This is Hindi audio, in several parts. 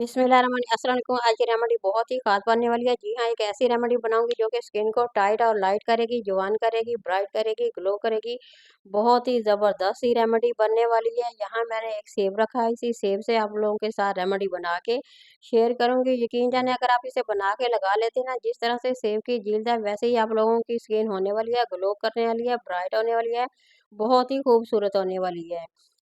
अस्सलाम वालेकुम। आज की रेमेडी बहुत ही ख़ास बनने वाली है। जी हाँ, एक ऐसी रेमेडी बनाऊँगी जो कि स्किन को टाइट और लाइट करेगी, जवान करेगी, ब्राइट करेगी, ग्लो करेगी। बहुत ही ज़बरदस्त ये रेमेडी बनने वाली है। यहाँ मैंने एक सेब रखा है, इसी सेब से आप लोगों के साथ रेमेडी बना के शेयर करूँगी। यकीन जाने अगर आप इसे बना के लगा लेते हैं ना, जिस तरह से सेब की जिल्द है, वैसे ही आप लोगों की स्किन होने वाली है, ग्लो करने वाली है, ब्राइट होने वाली है, बहुत ही खूबसूरत होने वाली है।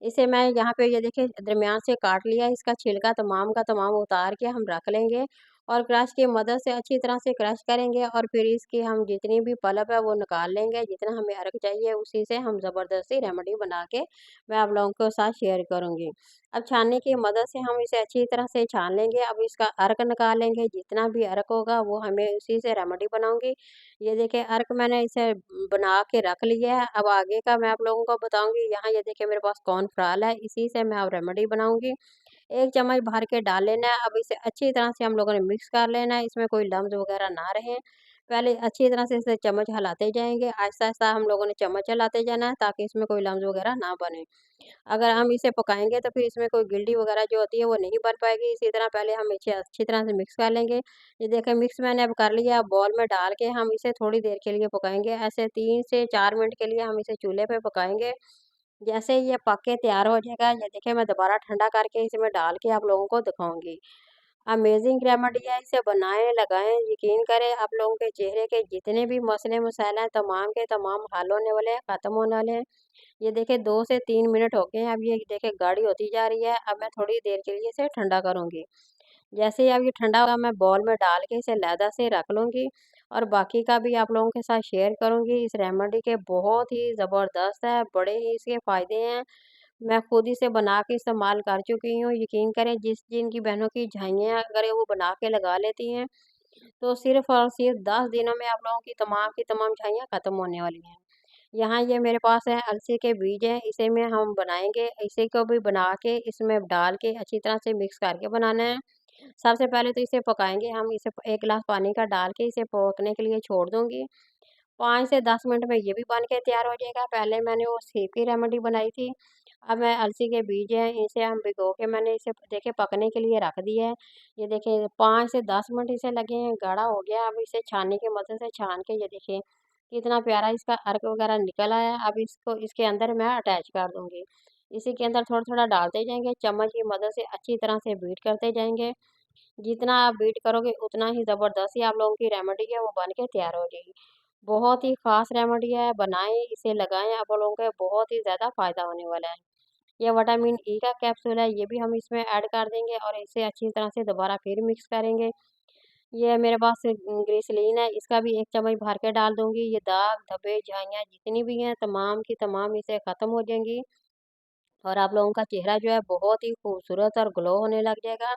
इसे मैं यहाँ पे ये देखिए दरमियान से काट लिया, इसका छिलका तमाम का तमाम उतार के हम रख लेंगे और क्रश की मदद से अच्छी तरह से क्रश करेंगे और फिर इसकी हम जितनी भी पल्प है वो निकाल लेंगे, जितना हमें अर्क चाहिए उसी से हम ज़बरदस्ती रेमेडी बना के मैं आप लोगों के साथ शेयर करूँगी। अब छानने की मदद से हम इसे अच्छी तरह से छान लेंगे, अब इसका अर्क निकालेंगे, जितना भी अर्क होगा वो हमें उसी से रेमेडी बनाऊँगी। ये देखिए अर्क मैंने इसे बना के रख लिया है। अब आगे का मैं आप लोगों को बताऊँगी। यहाँ ये देखिए मेरे पास कॉर्नफ्लावर है, इसी से मैं अब रेमेडी बनाऊँगी। 1 चम्मच भर के डाल लेना है। अब इसे अच्छी तरह से हम लोगों ने मिक्स कर लेना है, इसमें कोई लम्स वगैरह ना रहें। पहले अच्छी तरह से इसे चम्मच हिलाते जाएँगे, आहिस्ता-आहिस्ता हम लोगों ने चम्मच चलाते जाना है ताकि इसमें कोई लम्स वगैरह ना बने। अगर हम इसे पकाएँगे तो फिर इसमें कोई गिल्टी वगैरह जो होती है वो नहीं बन पाएगी। इसी तरह पहले हम इसे अच्छी तरह से मिक्स कर लेंगे। ये देखिए मिक्स मैंने अब कर लिया, अब बाउल में डाल के हम इसे थोड़ी देर के लिए पकाएँगे। ऐसे 3 से 4 मिनट के लिए हम इसे चूल्हे पे पकाएँगे। जैसे ही ये पक के तैयार हो जाएगा, ये देखिए मैं दोबारा ठंडा करके इसमें डाल के आप लोगों को दिखाऊँगी। अमेज़िंग रेमेडी है, इसे बनाएँ, लगाएँ, यकीन करें आप लोगों के चेहरे के जितने भी मसले-मसाइल हैं, तमाम के तमाम हल होने वाले हैं, ख़त्म होने वाले हैं। ये देखिए 2 से 3 मिनट हो गए हैं, अब ये देखिए गाढ़ी होती जा रही है, अब मैं थोड़ी देर के लिए इसे ठंडा करूँगी। जैसे ही अब ये ठंडा होगा मैं बाउल में डाल के इसे अलहदा से रख लूँगी और बाकी का भी आप लोगों के साथ शेयर करूँगी। इस रेमेडी के बहुत ही ज़बरदस्त है, बड़े ही इसके फ़ायदे हैं। मैं खुद इसे बना के इस्तेमाल कर चुकी हूँ। यकीन करें जिनकी बहनों की झाइयाँ अगर वो बना के लगा लेती हैं, तो सिर्फ़ और सिर्फ़ 10 दिनों में आप लोगों की तमाम झाइयाँ ख़त्म होने वाली हैं। यहाँ ये मेरे पास है अलसी के बीज हैं, इसे में हम बनाएँगे, इसी को भी बना के इसमें डाल के अच्छी तरह से मिक्स करके बनाना है। सबसे पहले तो इसे पकाएँगे हम, इसे 1 गिलास पानी का डाल के इसे पकने के लिए छोड़ दूँगी। 5 से 10 मिनट में ये भी बन के तैयार हो जाएगा। पहले मैंने वो सेब की रेमेडी बनाई थी, अब मैं अलसी के बीज हैं, इसे हम भिगो के मैंने इसे देखिए पकने के लिए रख दिया है। ये देखिए 5 से 10 मिनट इसे लगे हैं, गाढ़ा हो गया। अब इसे छाननी की मदद से छान के ये देखिए कितना प्यारा इसका अर्क वगैरह निकल आया है। अब इसको इसके अंदर मैं अटैच कर दूँगी। इसी के अंदर थोड़ा-थोड़ा डालते जाएँगे, चम्मच की मदद से अच्छी तरह से बीट करते जाएँगे। जितना आप बीट करोगे उतना ही ज़बरदस्त आप लोगों की रेमेडी है वो बन के तैयार हो जाएगी। बहुत ही ख़ास रेमेडी है, बनाएँ, इसे लगाएँ, आप लोगों को बहुत ही ज़्यादा फ़ायदा होने वाला है। ये विटामिन ई का कैप्सूल है, ये भी हम इसमें ऐड कर देंगे और इसे अच्छी तरह से दोबारा फिर मिक्स करेंगे। ये मेरे पास ग्लिसरीन है, इसका भी 1 चम्मच भर के डाल दूँगी। ये दाग, धब्बे, झाइयाँ जितनी भी हैं तमाम की तमाम इससे ख़त्म हो जाएँगी और आप लोगों का चेहरा जो है बहुत ही खूबसूरत और ग्लो होने लग जाएगा।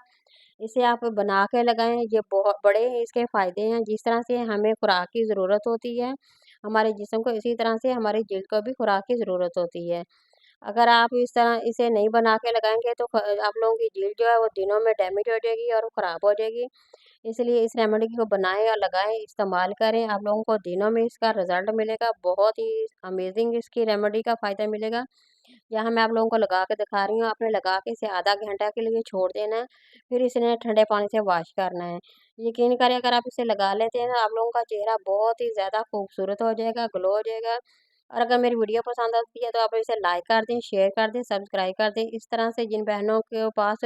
इसे आप बना के लगाएँ, ये बहुत बड़े ही इसके फ़ायदे हैं। जिस तरह से हमें खुराक की ज़रूरत होती है, हमारे जिस्म को इसी तरह से हमारी जल्द को भी खुराक की ज़रूरत होती है। अगर आप इस तरह इसे नहीं बना के लगाएँगे तो आप लोगों की जल्द जो है वो दिनों में डैमेज हो जाएगी और ख़राब हो जाएगी। इसलिए इस रेमेडी को बनाएँ और लगाएँ, इस्तेमाल करें, आप लोगों को दिनों में इसका रिज़ल्ट मिलेगा। बहुत ही अमेज़िंग इसकी रेमेडी का फ़ायदा मिलेगा। यहाँ मैं आप लोगों को लगा के दिखा रही हूँ, आपने लगा के इसे आधा घंटा के लिए छोड़ देना है, फिर इसे ठंडे पानी से वॉश करना है। यकीन करें अगर आप इसे लगा लेते हैं ना, आप लोगों का चेहरा बहुत ही ज़्यादा खूबसूरत हो जाएगा, ग्लो हो जाएगा। और अगर मेरी वीडियो पसंद आती है तो आप इसे लाइक कर दें, शेयर कर दें, सब्सक्राइब कर दें। इस तरह से जिन बहनों के पास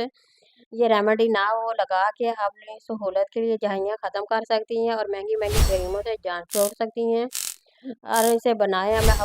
ये रेमेडी ना हो, लगा के अपनी सहूलत के लिए झाइयाँ ख़त्म कर सकती हैं और महँगी-महँगी क्रीमों से जान छुड़ा सकती हैं और इसे बनाएँ। मैं